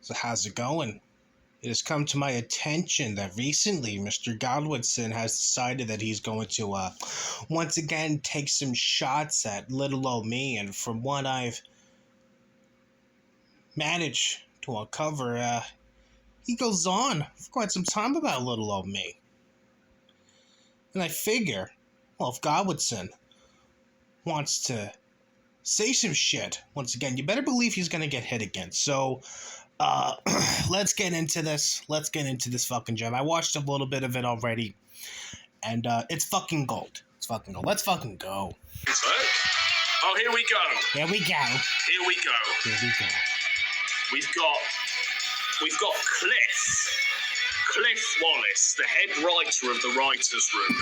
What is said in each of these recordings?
So how's it going? It has come to my attention that recently Mr. Godwinson has decided that he's going to once again take some shots at little old me, and from what I've managed to uncover, he goes on for quite some time about little old me. And I figure, well, if Godwinson wants to say some shit once again, you better believe he's gonna get hit again. So let's get into this. Let's get into this fucking gem. I watched a little bit of it already, and it's fucking gold. It's fucking gold. Let's fucking go. Oh, here we go. Here we go. Here we go. Here we go. We've got Cliff Wallace, the head writer of the writers' room.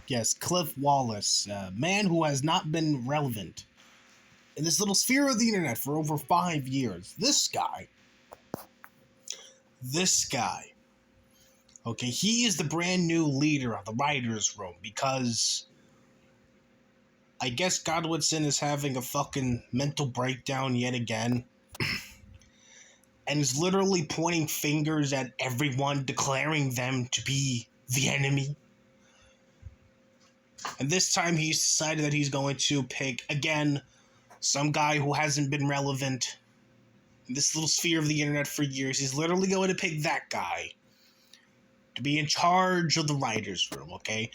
Yes, Cliff Wallace, a man who has not been relevant in this little sphere of the internet for over 5 years. This guy. Okay, he is the brand new leader of the writers' room because I guess Godwinson is having a fucking mental breakdown yet again. And is literally pointing fingers at everyone, declaring them to be the enemy. And this time he's decided that he's going to pick, again, some guy who hasn't been relevant in this little sphere of the internet for years. He's literally going to pick that guy to be in charge of the writer's room, okay?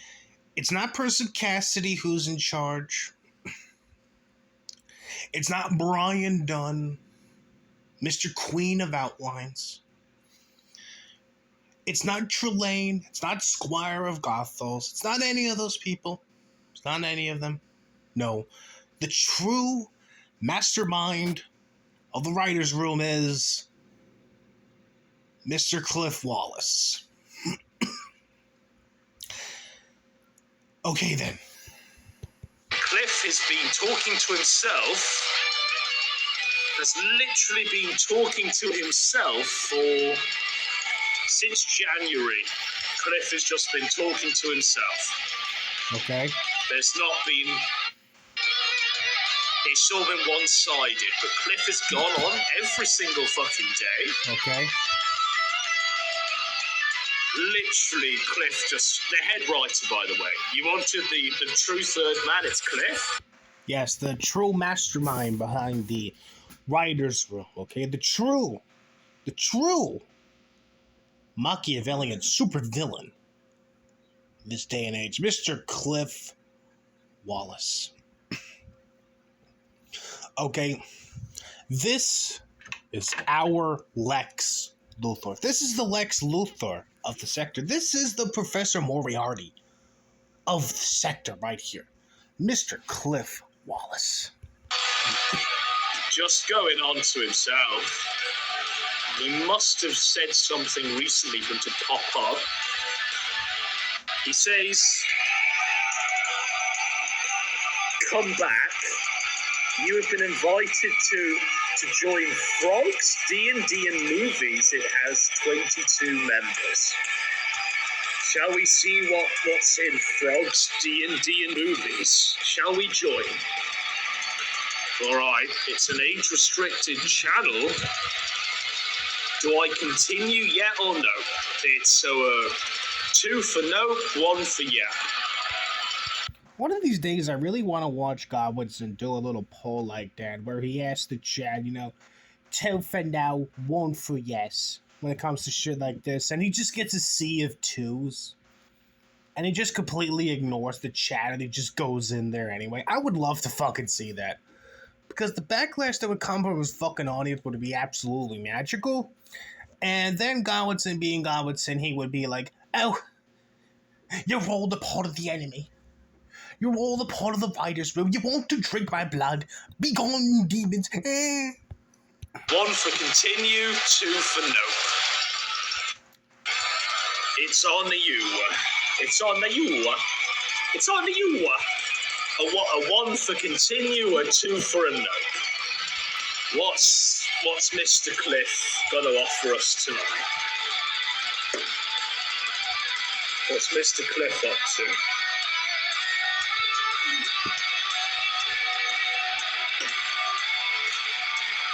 It's not Person Cassidy who's in charge. It's not Brian Dunn, Mr. Queen of Outlines. It's not Trelane. It's not Squire of Gothos. It's not any of those people. It's not any of them. No. The true mastermind of the writer's room is Mr. Cliff Wallace. Okay, then. Cliff has been talking to himself, has literally been talking to himself since January. Cliff has just been talking to himself. Okay. There's not been... It's all been one-sided, but Cliff has gone on every single fucking day. Okay. Literally, Cliff just... The head writer, by the way. You wanted the true third man, it's Cliff. Yes, the true mastermind behind the writer's room, okay? The true Machiavellian supervillain in this day and age, Mr. Cliff Wallace. Okay, this is our Lex Luthor. This is the Lex Luthor of the sector. This is the Professor Moriarty of the sector right here. Mr. Cliff Wallace. Just going on to himself. He must have said something recently for him to pop up. He says, "Come back. You have been invited to join Frogs D&D and Movies. It has 22 members. Shall we see what's in Frogs D&D and Movies? Shall we join?" Alright, it's an age-restricted channel. Do I continue, yeah or no? It's 2 for no, 1 for yeah. One of these days, I really want to watch Godwinson do a little poll like that, where he asks the chat, 2 for no, 1 for yes, when it comes to shit like this, and he just gets a sea of 2s, and he just completely ignores the chat, and he just goes in there anyway. I would love to fucking see that, because the backlash that would come from his fucking audience would be absolutely magical, and then Godwinson being Godwinson, he would be like, "Oh, you're all the part of the enemy. You're all the part of the writer's room. You want to drink my blood. Be gone, you demons." 1 for continue, 2 for nope. It's on you. It's on you. It's on you. A 1 for continue, a 2 for a nope. What's Mr. Cliff got to offer us tonight? What's Mr. Cliff up to?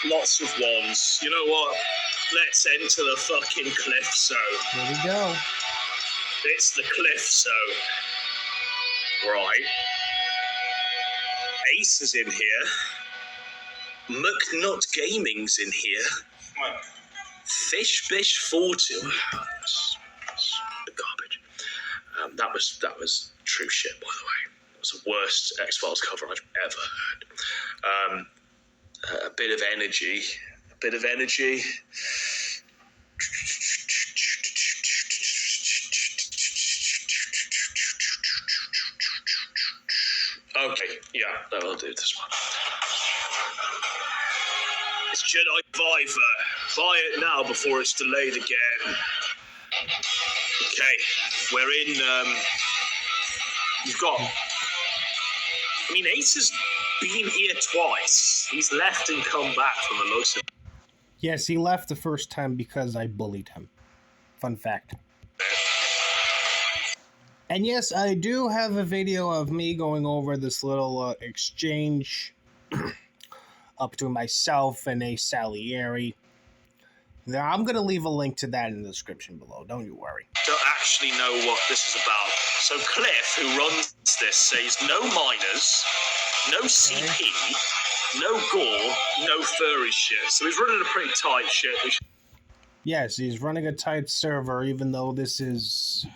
Lots of ones. You know what? Let's enter the fucking cliff zone. Here we go. It's the cliff zone. Right. Ace is in here. McNut Gaming's in here. Fish Bish 40. Garbage. That was true shit, by the way. It was the worst X-Files cover I've ever heard. A bit of energy. Okay, yeah, that'll do this one. It's Jedi Viver. Buy it now before it's delayed again. Okay, we're in, you've got, I mean, Ace has been here twice. He's left and come back from the looks of it. Yes, he left the first time because I bullied him. Fun fact. And yes, I do have a video of me going over this little exchange up between myself and a Salieri. Now, I'm going to leave a link to that in the description below. Don't you worry. Don't actually know what this is about. So Cliff, who runs this, says no miners, no CP, no gore, no furry shit. So he's running a pretty tight shit. Yes, he's running a tight server, even though this is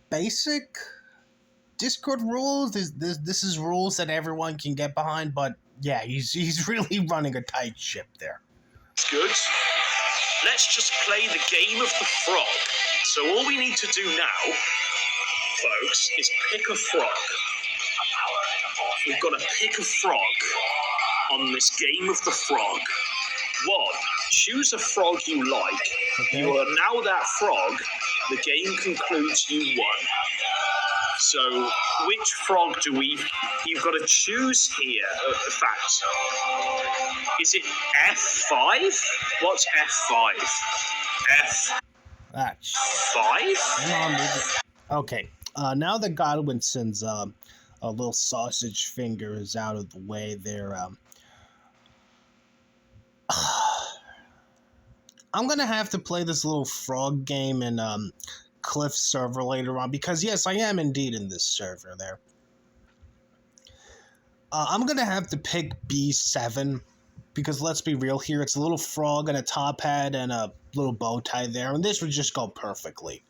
basic Discord rules. This is rules that everyone can get behind, but yeah, he's really running a tight ship there. Good. Let's just play the game of the frog. So all we need to do now, folks, is pick a frog. We've got to pick a frog on this game of the frog. 1, choose a frog you like. Okay. You are now that frog. The game concludes you won. So, which frog do we... You've got to choose here. In fact, is it F5? What's F5? F5? Okay. Now that Godwinson's a little sausage finger is out of the way, there. I'm gonna have to play this little frog game in Cliff's server later on, because yes, I am indeed in this server there. I'm gonna have to pick B7, because let's be real here, it's a little frog and a top hat and a little bow tie there, and this would just go perfectly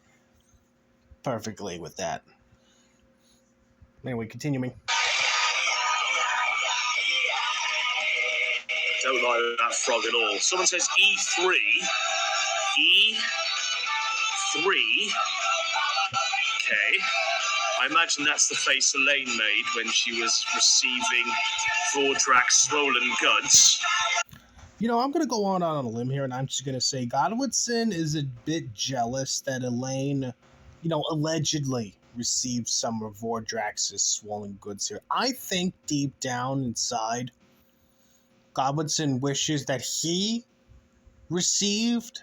with that. Anyway, continuing. Don't like that frog at all. Someone says E3. E3. Okay. I imagine that's the face Elaine made when she was receiving Vordrak's swollen guts. You know, I'm going to go on a limb here, and I'm just going to say Godwinson is a bit jealous that Elaine, allegedly received some of Vordrax's swollen goods here. I think deep down inside, Godwinson wishes that he received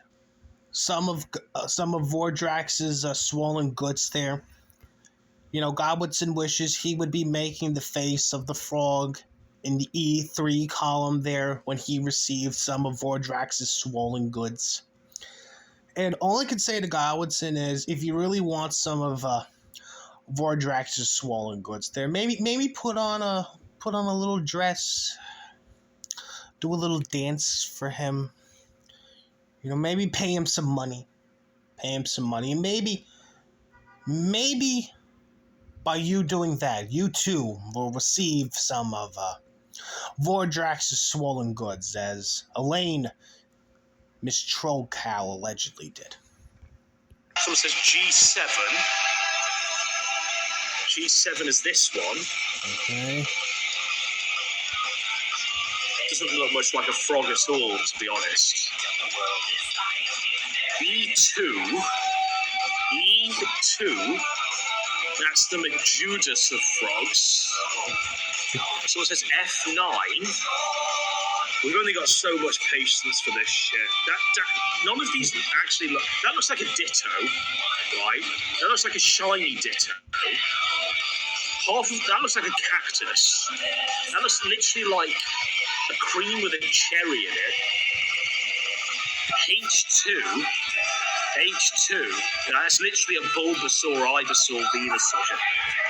some of Vordrax's swollen goods there. Godwinson wishes he would be making the face of the frog in the E3 column there when he received some of Vordrax's swollen goods. And all I can say to Godwinson is, if you really want some of Vordrax's swollen goods there, maybe put on a little dress, do a little dance for him. Maybe pay him some money, and maybe by you doing that, you too will receive some of Vordrax's swollen goods, as Elaine, Miss Troll Cow, allegedly did. Someone says G7. G7 is this one. Okay. Doesn't look much like a frog at all, to be honest. E2. That's the Majudus of frogs. Someone says F9. We've only got so much patience for this shit. None of these actually look... That looks like a ditto, right? That looks like a shiny ditto. That looks like a cactus. That looks literally like a cream with a cherry in it. H2, that's literally a Bulbasaur, Ivysaur, Venusaur.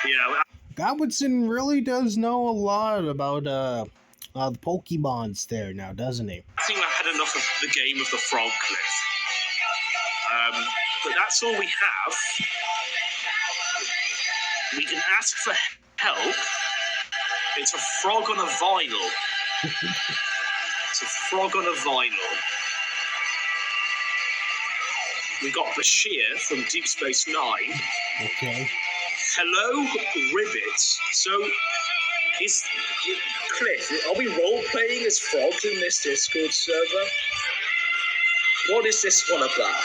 You know, Godwinson really does know a lot about the Pokemons there now, doesn't he? I think I had enough of the game of the Frog Cliff. But that's all we have. We can ask for help. It's a frog on a vinyl. It's a frog on a vinyl. We got Bashir from Deep Space Nine. Okay. Hello, Ribbit. So, Cliff, are we role-playing as frogs in this Discord server? What is this one about?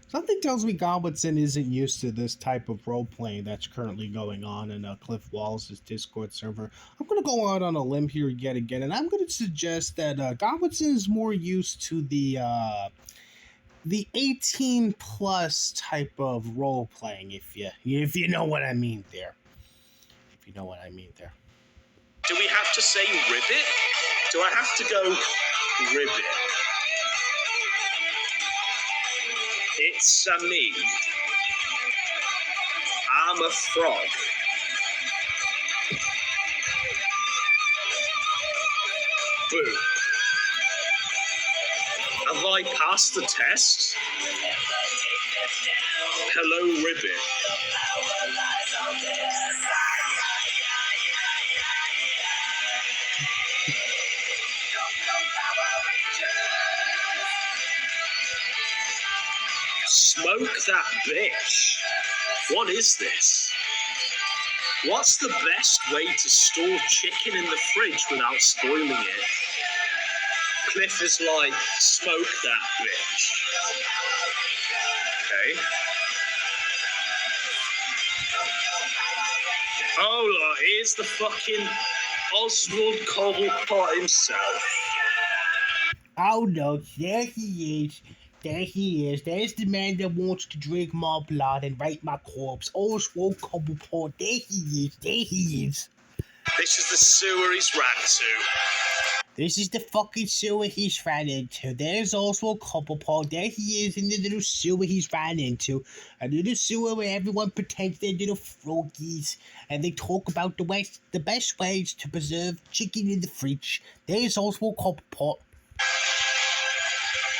Something tells me Godwinson isn't used to this type of role-playing that's currently going on in Cliff Wallace's Discord server. I'm going to go out on a limb here yet again, and I'm going to suggest that Godwinson is more used to the 18-plus type of role-playing, if you know what I mean there. If you know what I mean there. Do we have to say Ribbit? Do I have to go Ribbit? It's me. I'm a frog. Boo. Have I passed the test? Hello, Ribbit. Smoke that bitch. What is this? What's the best way to store chicken in the fridge without spoiling it? Cliff is like, smoke that bitch. Okay. Oh, look, here's the fucking Oswald Cobblepot himself. Oh no, there he is. There he is. There's the man that wants to drink my blood and rape my corpse. Oswald Cobblepot. There he is. There he is. This is the sewer he's ran to. This is the fucking sewer he's ran into. There's Oswald Cobblepot. There he is in the little sewer he's ran into. A little sewer where everyone pretends they're little froggies. And they talk about the best ways to preserve chicken in the fridge. There's Oswald Cobblepot.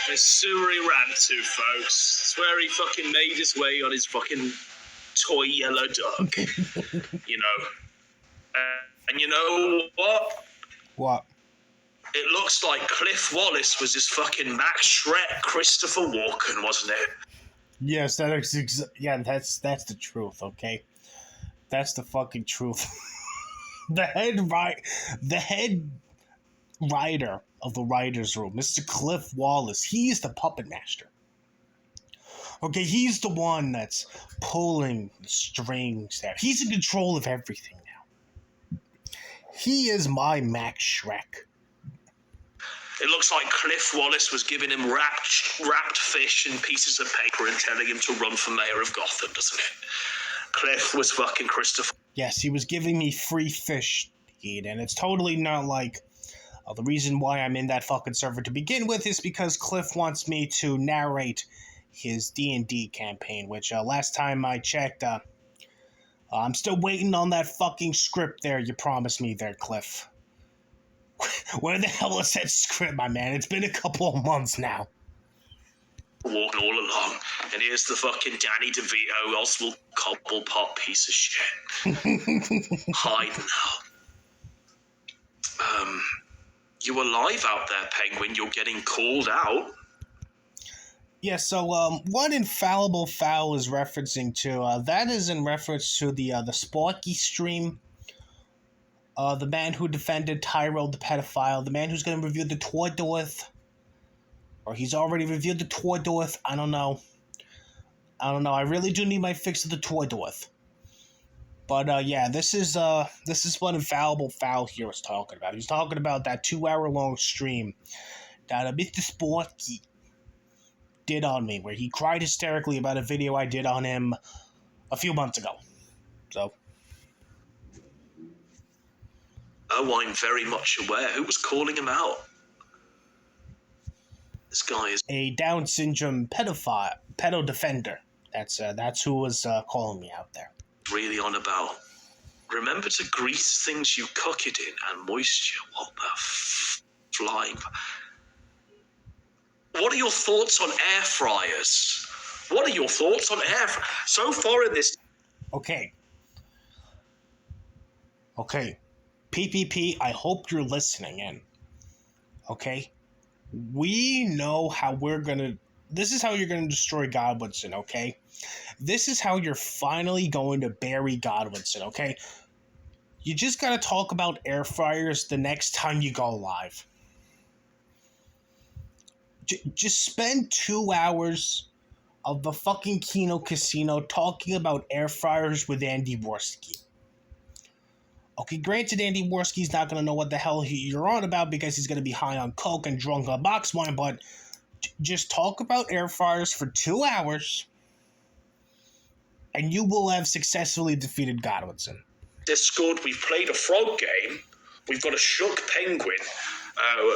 The sewer he ran to, folks. It's where he fucking made his way on his fucking toy yellow dog. You know. And you know what? What? It looks like Cliff Wallace was his fucking Max Shrek Christopher Walken, wasn't it? Yes, that's the truth, okay? That's the fucking truth. the head writer of the writer's room, Mr. Cliff Wallace, he's the puppet master. Okay, he's the one that's pulling the strings there. He's in control of everything now. He is my Max Shrek. It looks like Cliff Wallace was giving him wrapped fish and pieces of paper and telling him to run for mayor of Gotham, doesn't it? Cliff was fucking Christopher. Yes, he was giving me free fish to eat, and it's totally not like... the reason why I'm in that fucking server to begin with is because Cliff wants me to narrate his D&D campaign, which last time I checked, I'm still waiting on that fucking script there you promised me there, Cliff. Where the hell is that script, my man? It's been a couple of months now. Walking all along, and here's the fucking Danny DeVito, Oswald Cobblepot piece of shit. Hide now. You alive out there, Penguin? You're getting called out. Yeah, so what Infallible Fowl is referencing to, that is in reference to the Sparky stream. The man who defended Tyro the pedophile, the man who's going to review the Tordorth, or he's already reviewed the Tordorth, I don't know, I really do need my fix of the Tordorth. But yeah, this is what Infallible Fowl here was talking about. He's talking about that 2-hour-long stream that Mr. Sparky did on me, where he cried hysterically about a video I did on him a few months ago. So... Oh, I'm very much aware. Who was calling him out? This guy is A Down syndrome pedo defender. That's who was calling me out there. really on about. Remember to grease things you cook it in and moisture. What the flying? What are your thoughts on air fryers? What are your thoughts on air fryers? So far in this... Okay. PPP, I hope you're listening in. Okay? We know how we're gonna... This is how you're gonna destroy Godwinson, okay? This is how you're finally going to bury Godwinson, okay? You just gotta talk about air fryers the next time you go live. Just spend 2 hours of the fucking Kino Casino talking about air fryers with Andy Worski. Okay, granted, Andy Worski's not going to know what the hell you're on about because he's going to be high on coke and drunk on box wine, but just talk about air fryers for 2 hours and you will have successfully defeated Godwinson. Discord, we've played a frog game. We've got a shook penguin.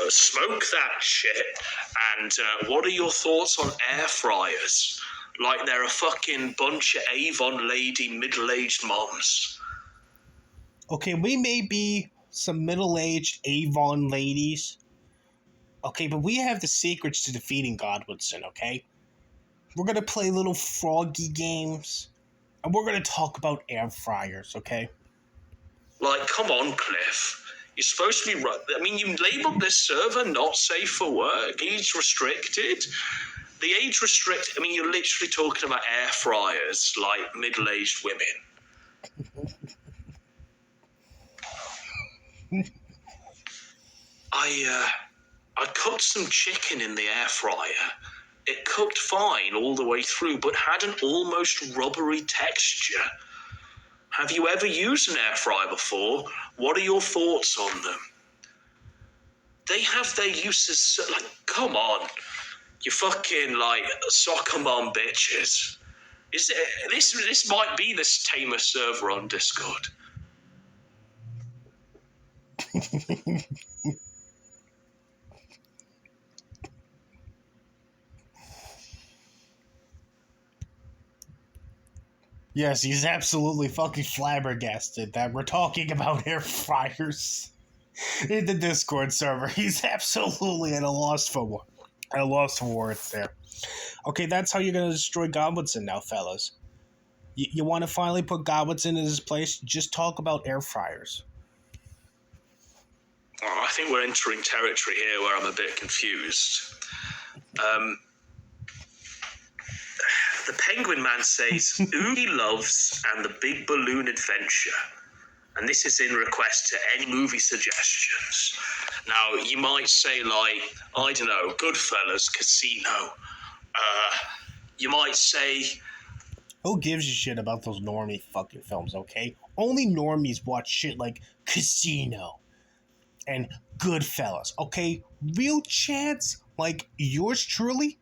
Smoke that shit. And what are your thoughts on air fryers? Like they're a fucking bunch of Avon lady middle-aged moms. Okay, we may be some middle-aged Avon ladies. Okay, but we have the secrets to defeating Godwinson, okay? We're going to play little froggy games. And we're going to talk about air fryers, okay? Like, come on, Cliff. You're supposed to be... I mean, you labelled this server not safe for work, age restricted. The age restricted... I mean, you're literally talking about air fryers like middle-aged women. I cooked some chicken in the air fryer. It cooked fine all the way through, but had an almost rubbery texture. Have you ever used an air fryer before? What are your thoughts on them? They have their uses, like, come on. You fucking, like, soccer mom bitches. This might be this tamer server on Discord. Yes, he's absolutely fucking flabbergasted that we're talking about air fryers in the Discord server. He's absolutely at a loss for words there. Okay, that's how you're gonna destroy Godwinson now, fellas. You want to finally put Godwinson in his place? Just talk about air fryers. Oh, I think we're entering territory here where I'm a bit confused. The Penguin Man says, Oogie loves and the Big Balloon Adventure. And this is in request to any movie suggestions. Now, you might say, like, I don't know, Goodfellas, Casino. You might say... Who gives a shit about those normie fucking films, okay? Only normies watch shit like Casino and Goodfellas, okay? Real chads like yours truly,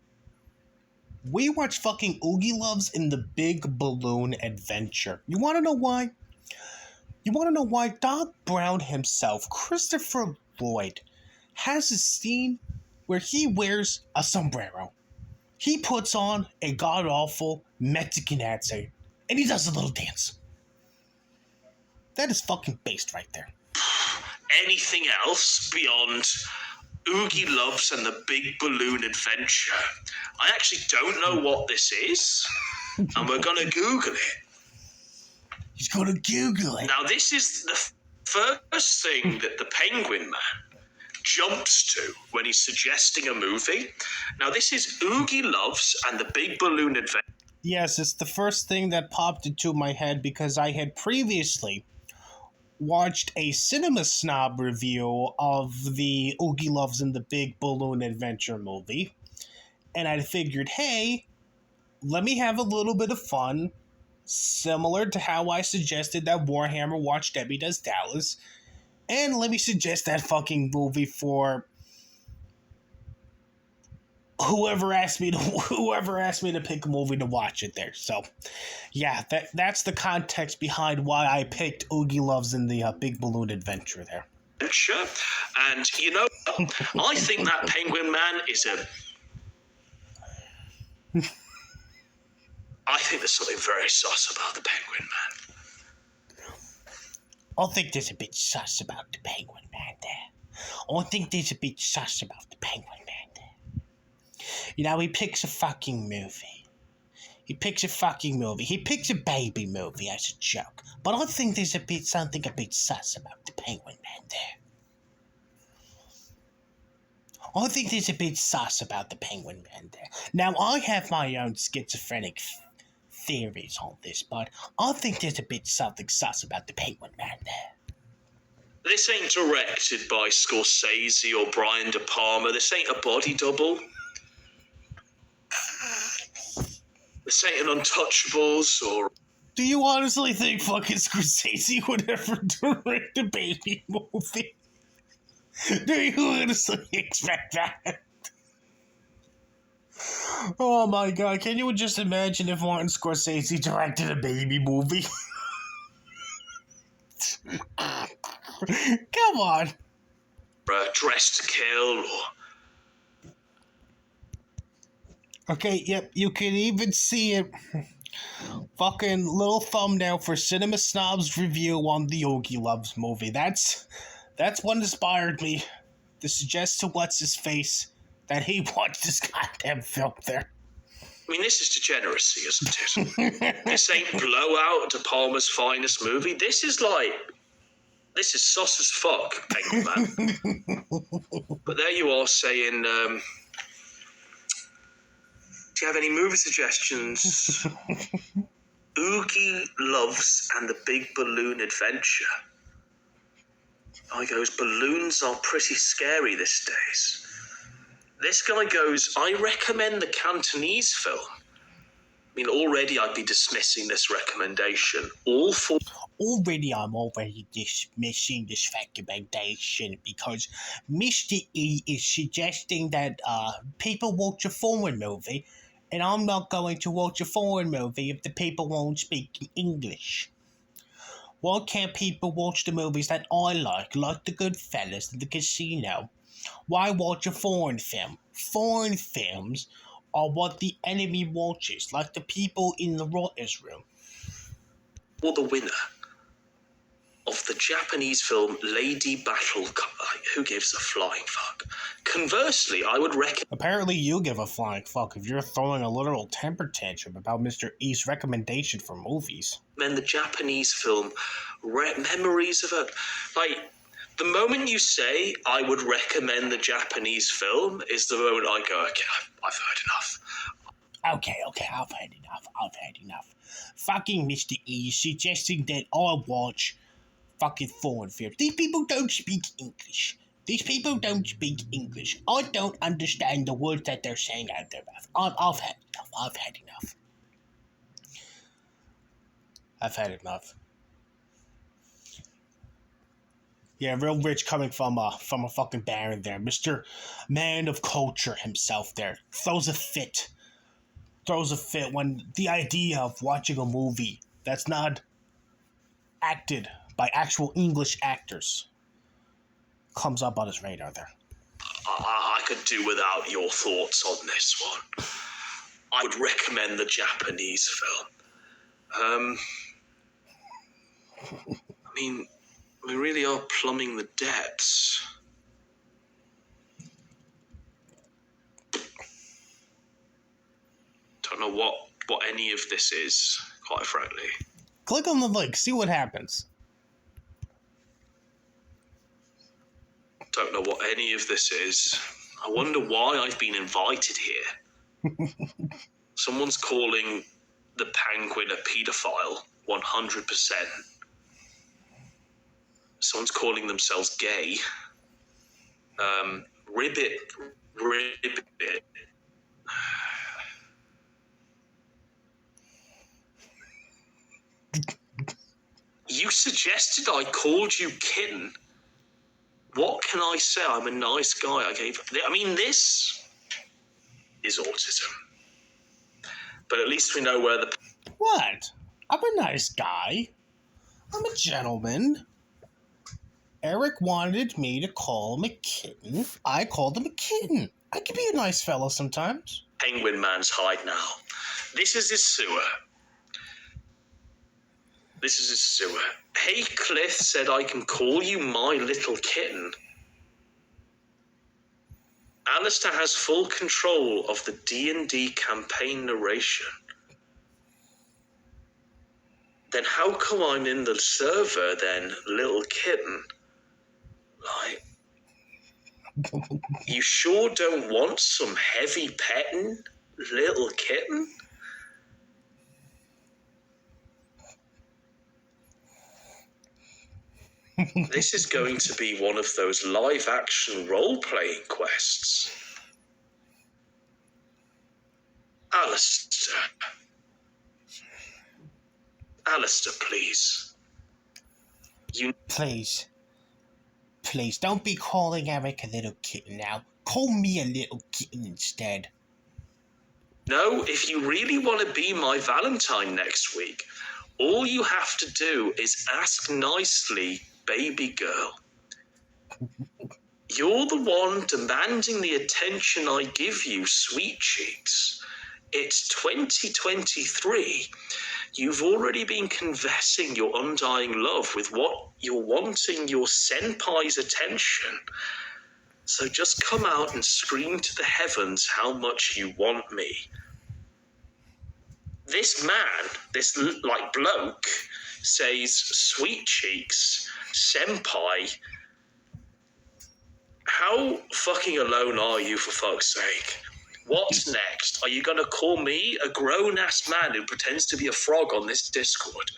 we watch fucking Oogie Loves in the Big Balloon Adventure. You want to know why? You want to know why Doc Brown himself, Christopher Lloyd, has a scene where he wears a sombrero. He puts on a god-awful Mexican accent, and he does a little dance. That is fucking based right there. Anything else beyond Oogie Loves and the Big Balloon Adventure? I actually don't know what this is, and we're going to Google it. He's going to Google it. Now, this is the first thing that the Penguin Man jumps to when he's suggesting a movie. Now, this is Oogie Loves and the Big Balloon Adventure. Yes, it's the first thing that popped into my head because I had previously watched a Cinema Snob review of the Oogie Loves and the Big Balloon Adventure movie. And I figured, hey, let me have a little bit of fun, similar to how I suggested that Warhammer Watch Debbie Does Dallas. And let me suggest that fucking movie for whoever asked me to pick a movie to watch it there. So, yeah, that's the context behind why I picked Oogie Loves in the Big Balloon Adventure there. adventure. And, you know, I think that Penguin Man is I think there's something very sus about the Penguin Man. I think there's a bit sus about the Penguin Man there. I think there's a bit sus about the Penguin Man there. You know, he picks a fucking movie. He picks a baby movie as a joke. But I think there's something a bit sus about the Penguin Man there. I think there's a bit sus about the Penguin Man there. Now, I have my own schizophrenic theories on this, but I think there's a bit something sus about the Penguin Man there. This ain't directed by Scorsese or Brian De Palma. This ain't a body double. This ain't an Untouchables or... Do you honestly think fucking Scorsese would ever direct a baby movie? Do you honestly expect that? Oh my god, can you just imagine if Martin Scorsese directed a baby movie? Come on. Dress to Kill or... Okay, yep, you can even see it. Fucking little thumbnail for Cinema Snob's review on the Yogi Loves movie. That's what inspired me to suggest to What's-His-Face that he watched this goddamn film there. I mean, this is degeneracy, isn't it? This ain't Blowout, De Palma's finest movie. This is sus as fuck, Penguin Man. But there you are saying, do you have any movie suggestions? Oogie Loves and the Big Balloon Adventure. I goes, balloons are pretty scary these days. This guy goes, I recommend the Cantonese film. I mean, already I'd be dismissing this recommendation. I'm already dismissing this recommendation because Mr. E is suggesting that people watch a foreign movie, and I'm not going to watch a foreign movie if the people won't speak English. Why can't people watch the movies that I like The Goodfellas and The Casino? Why watch a foreign film? Foreign films are what the enemy watches, like the people in the writer's room. Or the winner of the Japanese film Lady Battle... Who gives a flying fuck? Conversely, I would recommend... Apparently you give a flying fuck if you're throwing a literal temper tantrum about Mr. E's recommendation for movies. And the Japanese film Memories of a... the moment you say, I would recommend the Japanese film, is the moment I go, okay, I've heard enough. Okay, I've had enough. Fucking Mr. E is suggesting that I watch fucking foreign films. These people don't speak English. I don't understand the words that they're saying out their mouth. I've had enough. Yeah, real rich coming from a fucking baron there. Mr. Man of Culture himself there. Throws a fit when the idea of watching a movie that's not acted by actual English actors comes up on his radar there. I could do without your thoughts on this one. I would recommend the Japanese film. I mean, we really are plumbing the depths. Don't know what any of this is, quite frankly. Click on the link, see what happens. Don't know what any of this is. I wonder why I've been invited here. Someone's calling the penguin a paedophile, 100%. Someone's calling themselves gay. Ribbit. You suggested I called you kitten. What can I say? I'm a nice guy. This is autism. But at least we know where the... What? I'm a nice guy. I'm a gentleman. Eric wanted me to call him a kitten. I called him a kitten. I can be a nice fellow sometimes. Penguin Man's hide now. This is his sewer. Hey, Cliff said I can call you my little kitten. Alistair has full control of the D&D campaign narration. Then how come I'm in the server then, little kitten? Like, you sure don't want some heavy petting, little kitten? This is going to be one of those live-action role-playing quests. Alistair, please. Please, don't be calling Eric a little kitten now. Call me a little kitten instead. No, if you really want to be my Valentine next week, all you have to do is ask nicely, baby girl. You're the one demanding the attention I give you, sweet cheeks. It's 2023. You've already been confessing your undying love with what you're wanting your senpai's attention. So just come out and scream to the heavens how much you want me. This man, this bloke, says, sweet cheeks, senpai. How fucking alone are you, for fuck's sake? What's next? Are you going to call me a grown-ass man who pretends to be a frog on this Discord?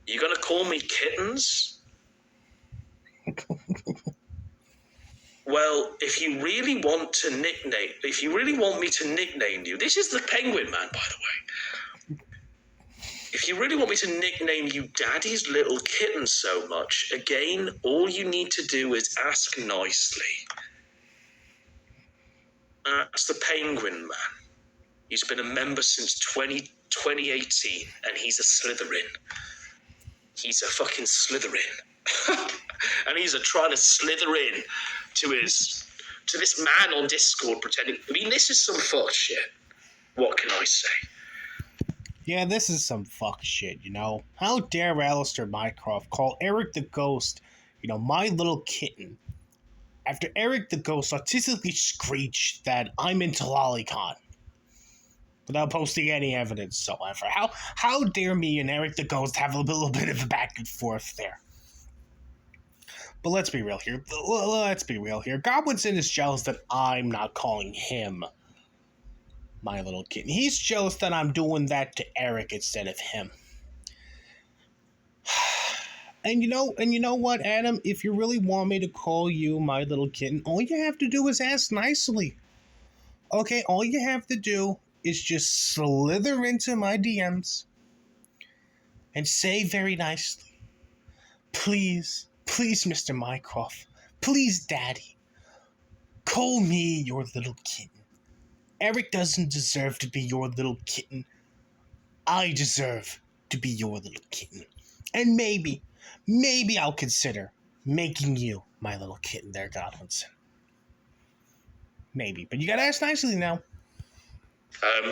Are you going to call me kittens? Well, if you really want me to nickname you, this is the Penguin Man, by the way. If you really want me to nickname you Daddy's little kitten so much, again, all you need to do is ask nicely. That's the Penguin Man. He's been a member since 2018, and he's a Slytherin. He's a fucking Slytherin. And he's trying to slither in to this man on Discord pretending. I mean, this is some fuck shit. What can I say? Yeah, this is some fuck shit, you know? How dare Alistair Mycroft call Eric the Ghost, my little kitten, after Eric the Ghost artistically screeched that I'm into lolicon, without posting any evidence so ever. How dare me and Eric the Ghost have a little bit of a back and forth there? But let's be real here. Godwinson is jealous that I'm not calling him my little kitten. He's jealous that I'm doing that to Eric instead of him. And you know what, Adam? If you really want me to call you my little kitten, all you have to do is ask nicely. Okay, all you have to do is just slither into my DMs and say very nicely, please, Mr. Mycroft, please, Daddy, call me your little kitten. Eric doesn't deserve to be your little kitten. I deserve to be your little kitten. And maybe I'll consider making you my little kitten there, Godwinson. Maybe, but you gotta ask nicely now.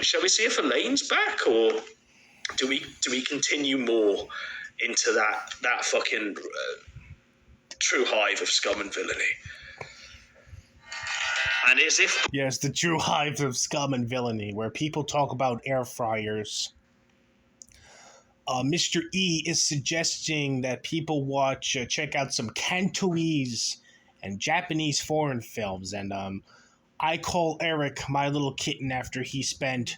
Shall we see if Elaine's back, or do we continue more into that fucking true hive of scum and villainy? And as if... Yes, the true hive of scum and villainy, where people talk about air fryers. Mr. E is suggesting that people check out some Cantonese and Japanese foreign films, and I call Eric my little kitten after he spent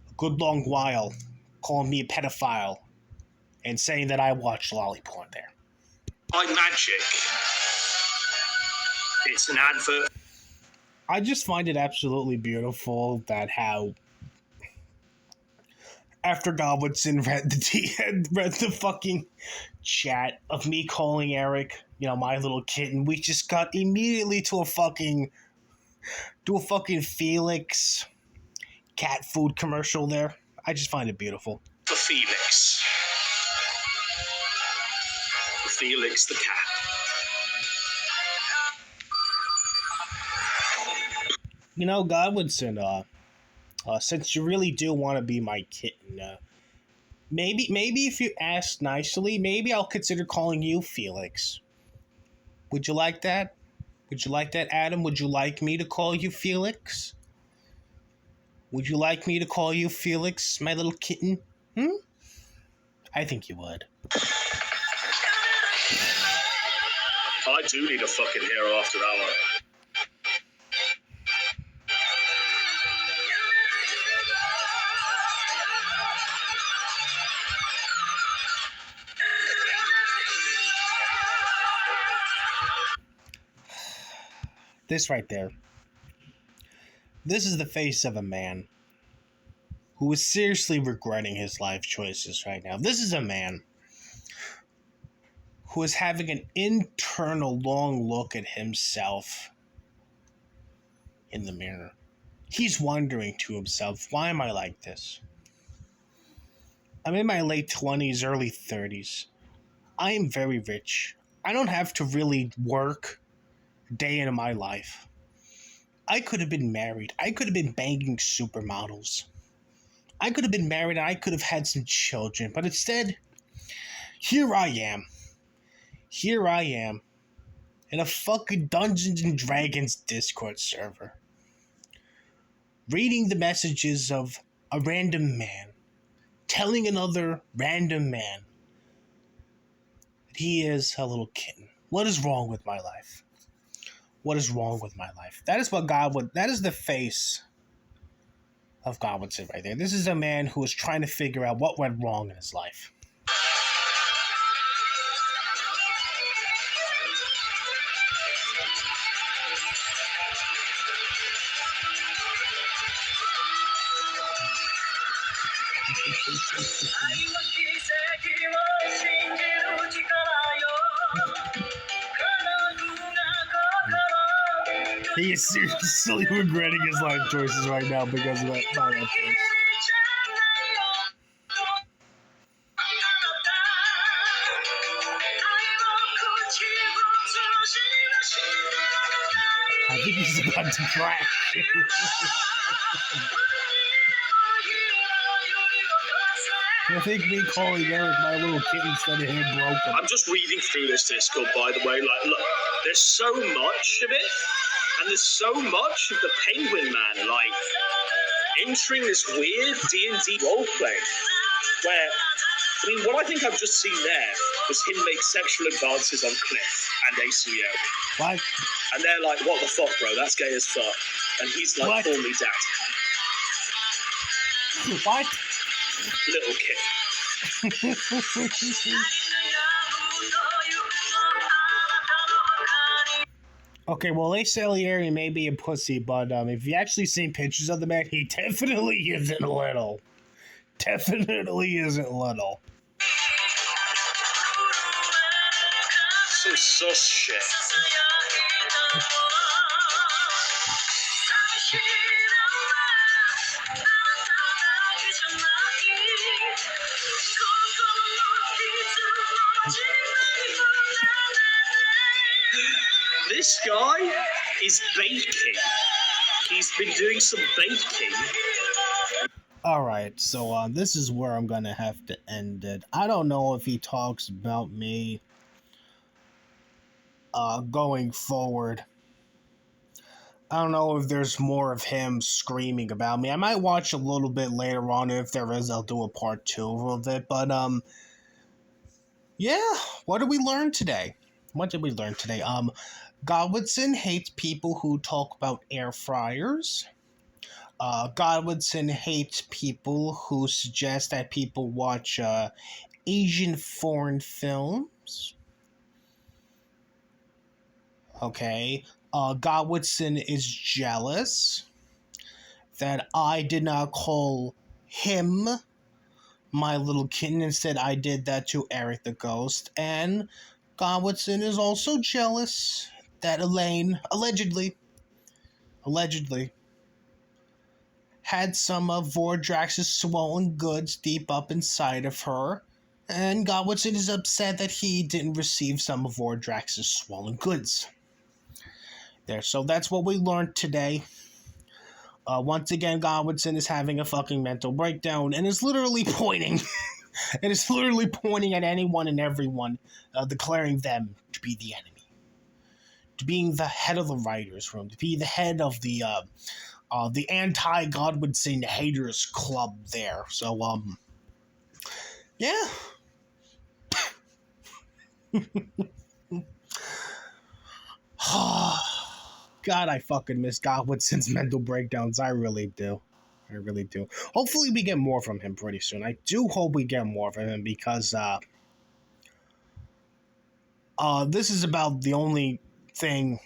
a good long while calling me a pedophile and saying that I watch lolliporn there. By magic, it's an advert. I just find it absolutely beautiful that how after Godwinson read the fucking chat of me calling Eric, my little kitten, we just got immediately to a fucking Felix cat food commercial there. I just find it beautiful. For Felix. Felix the cat. Godwinson, since you really do want to be my kitten, maybe if you ask nicely, maybe I'll consider calling you Felix. Would you like that? Would you like that, Adam? Would you like me to call you Felix? Would you like me to call you Felix, my little kitten? I think you would. I do need a fucking hero after that one. This right there. This is the face of a man who is seriously regretting his life choices right now. This is a man who is having an internal long look at himself in the mirror. He's wondering to himself, why am I like this? I'm in my late 20s, early 30s. I am very rich. I don't have to really work a day in my life. I could have been married. I could have been banging supermodels. I could have been married and I could have had some children. But instead, here I am. Here I am. In a fucking Dungeons and Dragons Discord server. Reading the messages of a random man. Telling another random man that he is a little kitten. What is wrong with my life? What is wrong with my life? That is what that is the face of Godwinson right there. This is a man who is trying to figure out what went wrong in his life. He is seriously regretting his life choices right now because of that face. I think he's about to crash. I think me calling Eric my little kitten instead of him broke him. I'm just reading through this Discord, by the way. Like, look, there's so much of it, and there's so much of the Penguin Man, like, entering this weird D&D roleplay, where, I mean, what I think I've just seen there was him make sexual advances on Cliff and ACO. What? And they're like, what the fuck, bro? That's gay as fuck. And he's like, What? call me dad. What? Little kid. Okay, well, Ace Salieri may be a pussy, but if you actually seen pictures of the man, he definitely isn't little. Definitely isn't little. Some sus shit. This guy is baking. He's been doing some baking. Alright, so this is where I'm gonna have to end it. I don't know if he talks about me going forward. I don't know if there's more of him screaming about me. I might watch a little bit later on. If there is, I'll do a part 2 of it. But, yeah, what did we learn today? What did we learn today? Godwinson hates people who talk about air fryers. Godwinson hates people who suggest that people watch Asian foreign films. Okay. Godwinson is jealous that I did not call him my little kitten. Instead, I did that to Eric the Ghost. And Godwinson is also jealous that Elaine, allegedly, had some of Vordrax's swollen goods deep up inside of her. And Godwinson is upset that he didn't receive some of Vordrax's swollen goods. There, so that's what we learned today. Once again, Godwinson is having a fucking mental breakdown and is literally pointing. It is literally pointing at anyone and everyone, declaring them to be the enemy, to being the head of the writers' room, to be the head of the anti-Godwinson haters club there. So yeah. God, I fucking miss Godwinson's mental breakdowns. I really do. I really do. Hopefully we get more from him pretty soon. I do hope we get more from him because this is about the only thing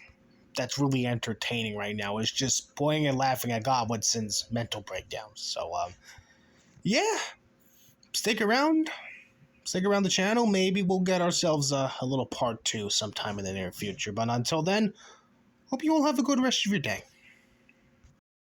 that's really entertaining right now is just pointing and laughing at Godwinson's mental breakdowns. So yeah, stick around. Stick around the channel. Maybe we'll get ourselves a little part 2 sometime in the near future. But until then, hope you all have a good rest of your day.